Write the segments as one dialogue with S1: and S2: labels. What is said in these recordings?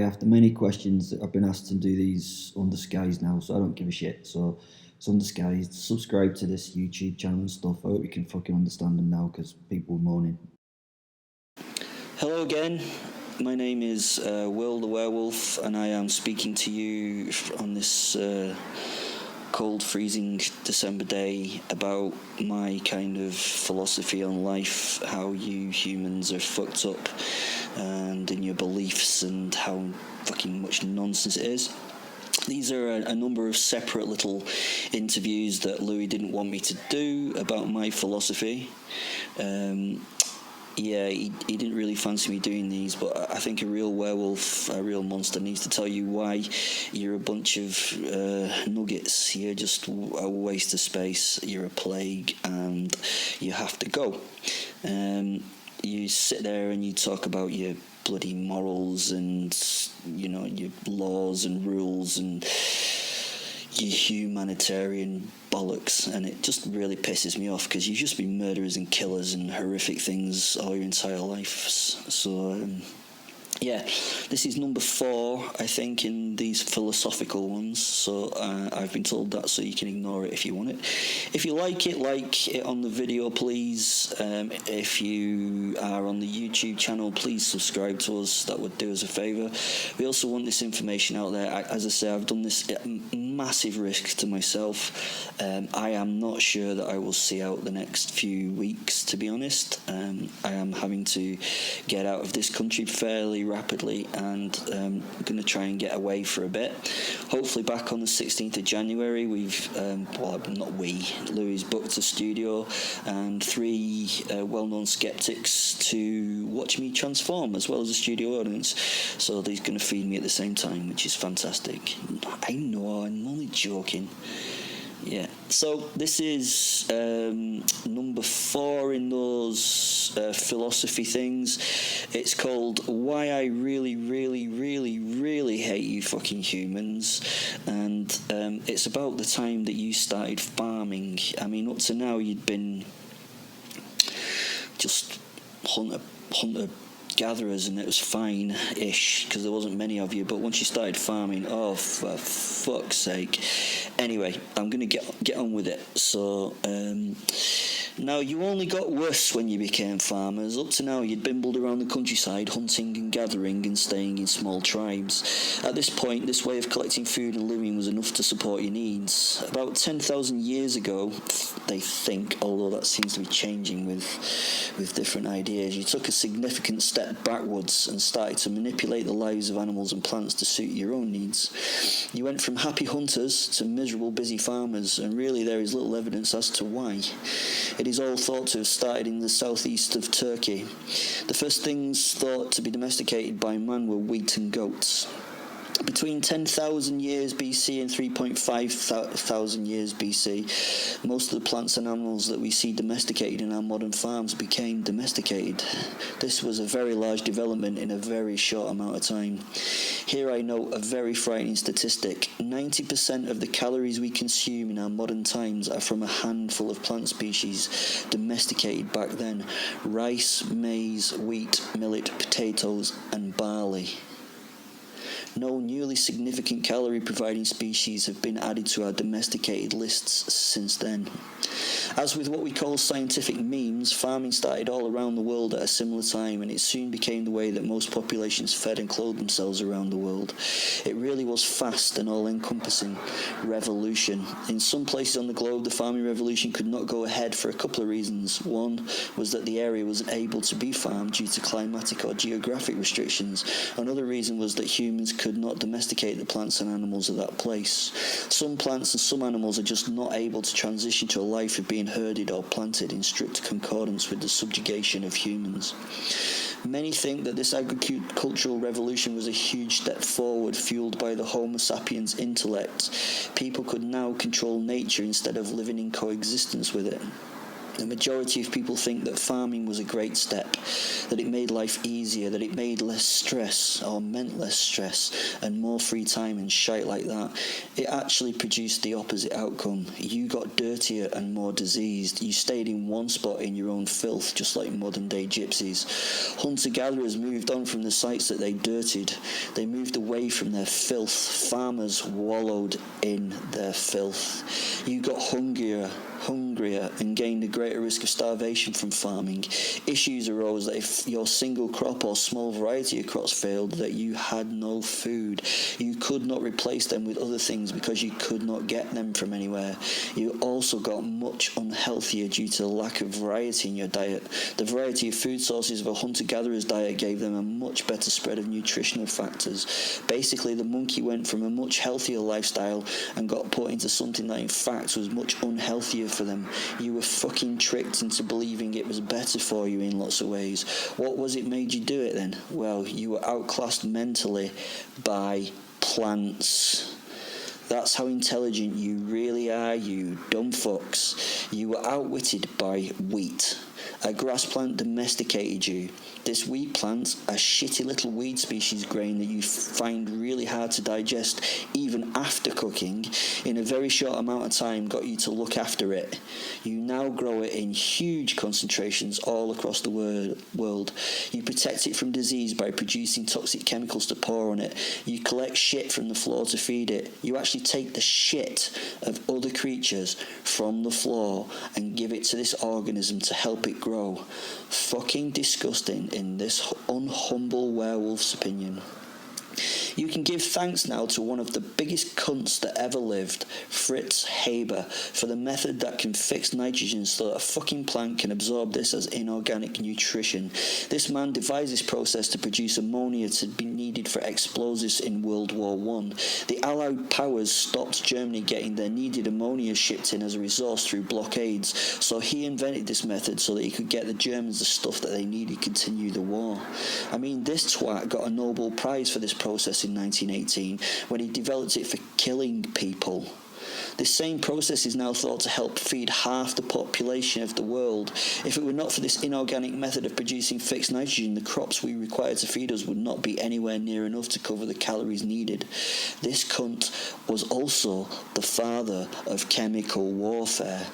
S1: after many questions, I've been asked to do these undisguised now, so I don't give a shit. So it's undisguised. Subscribe to this YouTube channel and stuff. I hope you can fucking understand them now because people are moaning.
S2: Hello again. My name is Will the Werewolf, and I am speaking to you on this cold, freezing December day about my kind of philosophy on life, how you humans are fucked up, and in your beliefs, and how fucking much nonsense it is. These are a number of separate little interviews that Louis didn't want me to do about my philosophy. He didn't really fancy me doing these, but I think a real werewolf, a real monster, needs to tell you why you're a bunch of nuggets. You're just a waste of space. You're a plague, and you have to go. You sit there and you talk about your bloody morals and, your laws and rules and your humanitarian bollocks, and it just really pisses me off because you've just been murderers and killers and horrific things all your entire lives. So this is number 4, I think, in these philosophical ones. So I've been told that, so you can ignore it if you want it. If you like it on the video, please. If you are on the YouTube channel, please subscribe to us. That would do us a favour. We also want this information out there. As I say, I've done this at massive risk to myself. I am not sure that I will see out the next few weeks, to be honest. I am having to get out of this country fairly rapidly, and I'm going to try and get away for a bit. Hopefully back on the 16th of January, Louis booked a studio and 3 well-known skeptics to watch me transform, as well as a studio audience. So he's going to feed me at the same time, which is fantastic. I know, I'm only joking. Yeah, so this is number 4 in those philosophy things. It's called Why I Really, Really, Really, Really Hate You Fucking Humans. And it's about the time that you started farming. I mean, up to now you'd been just hunter gatherers, and it was fine-ish because there wasn't many of you. But once you started farming, oh, for fuck's sake. Anyway, I'm going to get on with it. So now, you only got worse when you became farmers. Up to now, you'd bimbled around the countryside, hunting and gathering and staying in small tribes. At this point, this way of collecting food and living was enough to support your needs. About 10,000 years ago, they think, although that seems to be changing with different ideas, you took a significant step backwards and started to manipulate the lives of animals and plants to suit your own needs. You went from happy hunters to miserable busy farmers, and really there is little evidence as to why. It is all thought to have started in the southeast of Turkey. The first things thought to be domesticated by man were wheat and goats. Between 10,000 years BC and 3.5 thousand years BC, most of the plants and animals that we see domesticated in our modern farms became domesticated. This was a very large development in a very short amount of time. Here I note a very frightening statistic. 90% of the calories we consume in our modern times are from a handful of plant species domesticated back then: rice, maize, wheat, millet, potatoes, and barley. No newly significant calorie-providing species have been added to our domesticated lists since then. As with what we call scientific memes, farming started all around the world at a similar time, and it soon became the way that most populations fed and clothed themselves around the world. It really was fast and all-encompassing revolution. In some places on the globe, the farming revolution could not go ahead for a couple of reasons. One was that the area wasn't able to be farmed due to climatic or geographic restrictions. Another reason was that humans could not domesticate the plants and animals of that place. Some plants and some animals are just not able to transition to a life of being herded or planted in strict concordance with the subjugation of humans. Many think that this agricultural revolution was a huge step forward, fueled by the Homo sapiens intellect. People could now control nature instead of living in coexistence with it. The majority of people think that farming was a great step, that it made life easier, that it made less stress or meant less stress and more free time and shite like that. It actually produced the opposite outcome. You got dirtier and more diseased. You stayed in one spot in your own filth, just like modern day gypsies. Hunter-gatherers moved on from the sites that they dirtied. They moved away from their filth. Farmers wallowed in their filth. You got hungrier and gained a greater risk of starvation from farming. Issues arose that if your single crop or small variety of crops failed, that you had no food. You could not replace them with other things because you could not get them from anywhere. You also got much unhealthier due to the lack of variety in your diet. The variety of food sources of a hunter-gatherer's diet gave them a much better spread of nutritional factors. Basically, the monkey went from a much healthier lifestyle and got put into something that in fact was much unhealthier for them. You were fucking tricked into believing it was better for you in lots of ways. What was it made you do it then? Well, you were outclassed mentally by plants. That's how intelligent you really are, you dumb fucks. You were outwitted by wheat. A grass plant domesticated you. This wheat plant, a shitty little weed species grain that you find really hard to digest even after cooking, in a very short amount of time got you to look after it. You now grow it in huge concentrations all across the world. You protect it from disease by producing toxic chemicals to pour on it. You collect shit from the floor to feed it. You actually take the shit of other creatures from the floor and give it to this organism to help it grow. Fucking disgusting in this unhumble werewolf's opinion. You can give thanks now to one of the biggest cunts that ever lived, Fritz Haber, for the method that can fix nitrogen so that a fucking plant can absorb this as inorganic nutrition. This man devised this process to produce ammonia to be needed for explosives in World War I. The Allied powers stopped Germany getting their needed ammonia shipped in as a resource through blockades, so he invented this method so that he could get the Germans the stuff that they needed to continue the war. I mean, this twat got a Nobel Prize for this process in 1918 when he developed it for killing people. This same process is now thought to help feed half the population of the world. If it were not for this inorganic method of producing fixed nitrogen, the crops we require to feed us would not be anywhere near enough to cover the calories needed. This cunt was also the father of chemical warfare.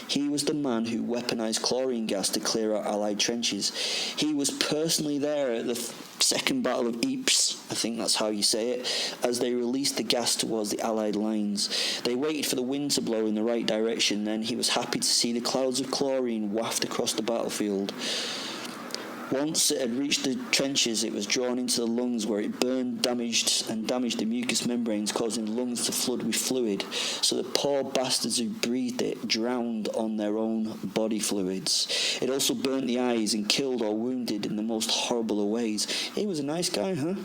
S2: He was the man who weaponized chlorine gas to clear out Allied trenches. He was personally there at the Second Battle of Ypres, I think that's how you say it, as they released the gas towards the Allied lines. They waited for the wind to blow in the right direction, then he was happy to see the clouds of chlorine waft across the battlefield. Once it had reached the trenches, it was drawn into the lungs where it burned, damaged the mucous membranes, causing the lungs to flood with fluid. So the poor bastards who breathed it drowned on their own body fluids. It also burnt the eyes and killed or wounded in the most horrible of ways. He was a nice guy, huh?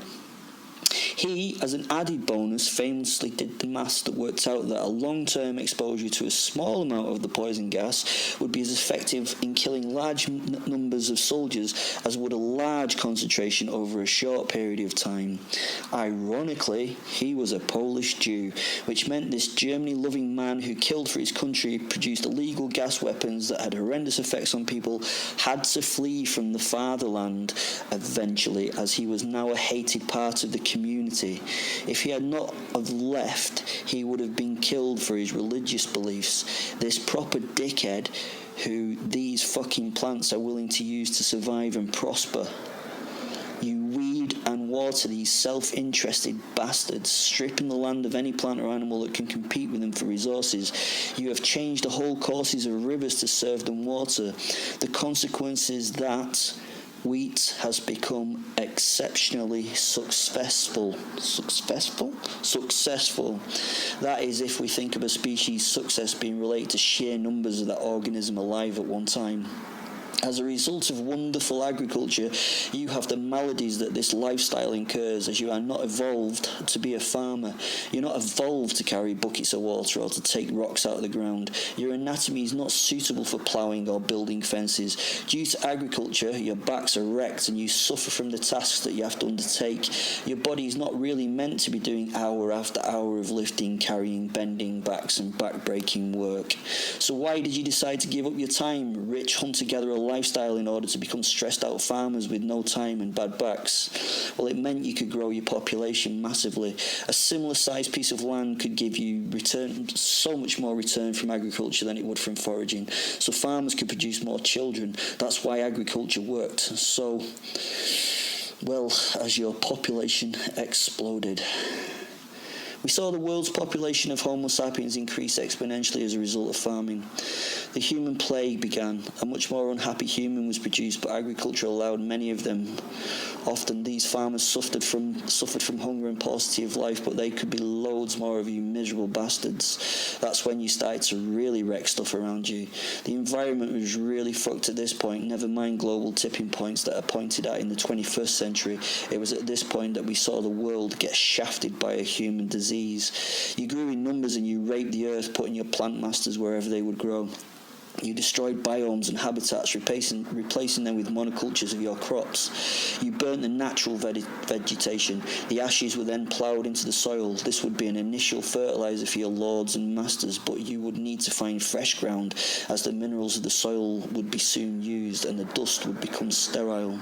S2: He, as an added bonus, famously did the maths that worked out that a long-term exposure to a small amount of the poison gas would be as effective in killing large numbers of soldiers as would a large concentration over a short period of time. Ironically, he was a Polish Jew, which meant this Germany-loving man who killed for his country, produced illegal gas weapons that had horrendous effects on people, had to flee from the fatherland eventually, as he was now a hated part of the community. If he had not have left, he would have been killed for his religious beliefs. This proper dickhead who these fucking plants are willing to use to survive and prosper. You weed and water these self-interested bastards, stripping the land of any plant or animal that can compete with them for resources. You have changed the whole courses of rivers to serve them water. The consequence is that wheat has become exceptionally successful. That is, if we think of a species' success being related to sheer numbers of that organism alive at one time. As a result of wonderful agriculture, you have the maladies that this lifestyle incurs, as you are not evolved to be a farmer. You're not evolved to carry buckets of water or to take rocks out of the ground. Your anatomy is not suitable for ploughing or building fences. Due to agriculture, your backs are wrecked and you suffer from the tasks that you have to undertake. Your body is not really meant to be doing hour after hour of lifting, carrying, bending backs and back-breaking work. So why did you decide to give up your time, rich hunter-gatherer lifestyle, in order to become stressed out farmers with no time and bad backs? Well, it meant you could grow your population massively. A similar sized piece of land could give you so much more return from agriculture than it would from foraging. So farmers could produce more children. That's why agriculture worked so well as your population exploded. We saw the world's population of Homo sapiens increase exponentially as a result of farming. The human plague began. A much more unhappy human was produced, but agriculture allowed many of them. Often these farmers suffered from hunger and paucity of life, but they could be loads more of you miserable bastards. That's when you started to really wreck stuff around you. The environment was really fucked at this point, never mind global tipping points that are pointed at in the 21st century. It was at this point that we saw the world get shafted by a human disease. You grew in numbers and you raped the earth, putting your plant masters wherever they would grow. You destroyed biomes and habitats, replacing them with monocultures of your crops. You burnt the natural vegetation. The ashes were then ploughed into the soil. This would be an initial fertilizer for your lords and masters, but you would need to find fresh ground, as the minerals of the soil would be soon used and the dust would become sterile.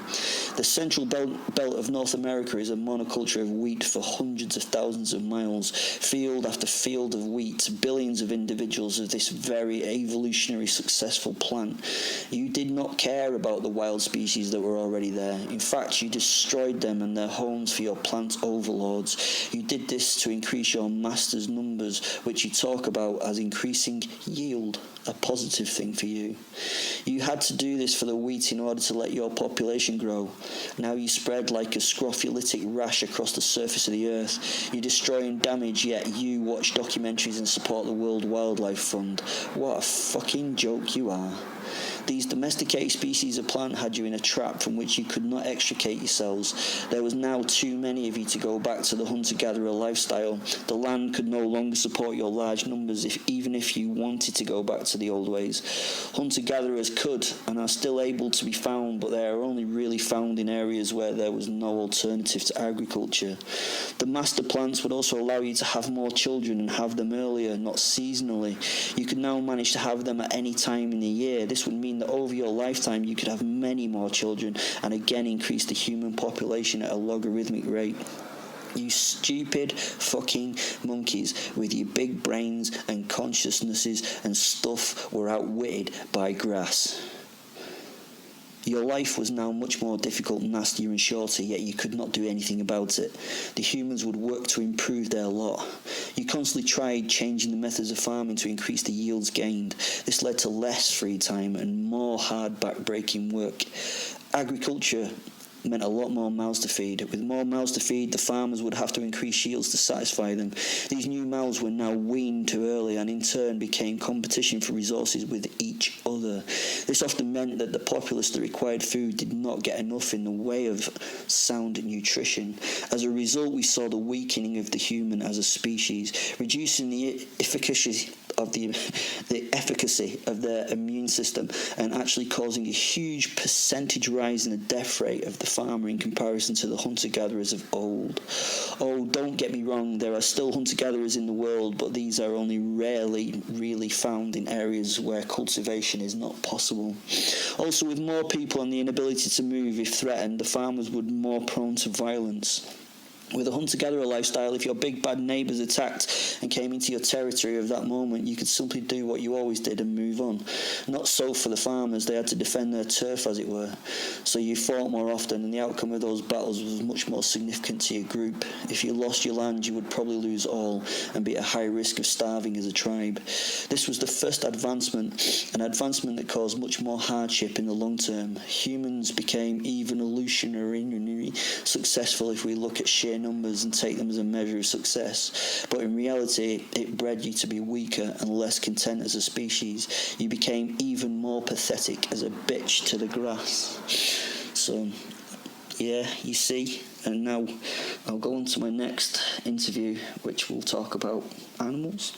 S2: The central belt of North America is a monoculture of wheat for hundreds of thousands of miles. Field after field of wheat, billions of individuals of this very evolutionary successful plant. You did not care about the wild species that were already there. In fact, you destroyed them and their homes for your plant overlords. You did this to increase your masters' numbers, which you talk about as increasing yield, a positive thing for you. You had to do this for the wheat in order to let your population grow. Now you spread like a scrophulatic rash across the surface of the earth. You destroy and damage, yet you watch documentaries and support the World Wildlife Fund. What a fucking joke you are. These domesticated species of plant had you in a trap from which you could not extricate yourselves. There was now too many of you to go back to the hunter-gatherer lifestyle. The land could no longer support your large numbers, even if you wanted to go back to the old ways. Hunter-gatherers could and are still able to be found, but they are only really found in areas where there was no alternative to agriculture. The master plants would also allow you to have more children and have them earlier, not seasonally. You could now manage to have them at any time in the year. This would mean that over your lifetime you could have many more children and again increase the human population at a logarithmic rate. You stupid fucking monkeys with your big brains and consciousnesses and stuff were outwitted by grass. Your life was now much more difficult, nastier and shorter, yet you could not do anything about it. The humans would work to improve their lot. You constantly tried changing the methods of farming to increase the yields gained. This led to less free time and more hard back-breaking work. Agriculture meant a lot more mouths to feed. With more mouths to feed, the farmers would have to increase yields to satisfy them. These new mouths were now weaned too early and in turn became competition for resources with each other. This often meant that the populace that required food did not get enough in the way of sound nutrition. As a result, we saw the weakening of the human as a species, reducing the efficacy of their immune system and actually causing a huge percentage rise in the death rate of the farmer in comparison to the hunter-gatherers of old. Oh, don't get me wrong, there are still hunter-gatherers in the world, but these are only rarely really found in areas where cultivation is not possible. Also, with more people and the inability to move if threatened, the farmers would be more prone to violence. With a hunter-gatherer lifestyle, if your big bad neighbours attacked and came into your territory of that moment, you could simply do what you always did and move on. Not so for the farmers, they had to defend their turf, as it were. So you fought more often, and the outcome of those battles was much more significant to your group. If you lost your land, you would probably lose all and be at high risk of starving as a tribe. This was the first advancement, an advancement that caused much more hardship in the long term. Humans became evolutionarily successful if we look at sheer numbers and take them as a measure of success. But in reality, it bred you to be weaker and less content as a species. You became even more pathetic as a bitch to the grass. So, yeah, you see. And now I'll go on to my next interview, which will talk about animals.